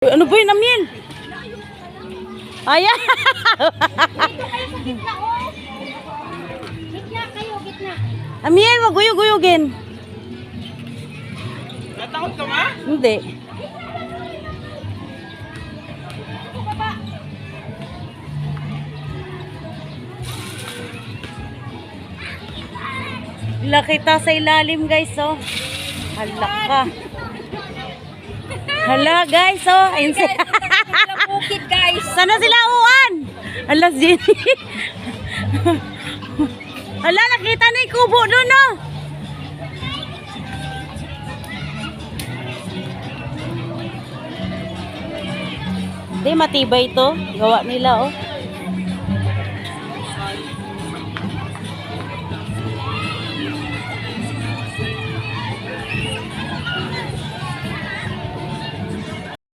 Ano ba yun, Amiel? Ayan. Gitna, oh. Gitna kayo, gitna. Amiel, maguyog-uyogin. Natakot ka ma? Hindi. Lakita sa ilalim, guys, oh. Hala ka. Hala, guys, oh. Ayun sila. Bukid, guys. Sana sila uwan. Hala, Jenny. Hala, nakita na yung kubo doon, oh. Hindi, matibay to. Gawa nila, oh.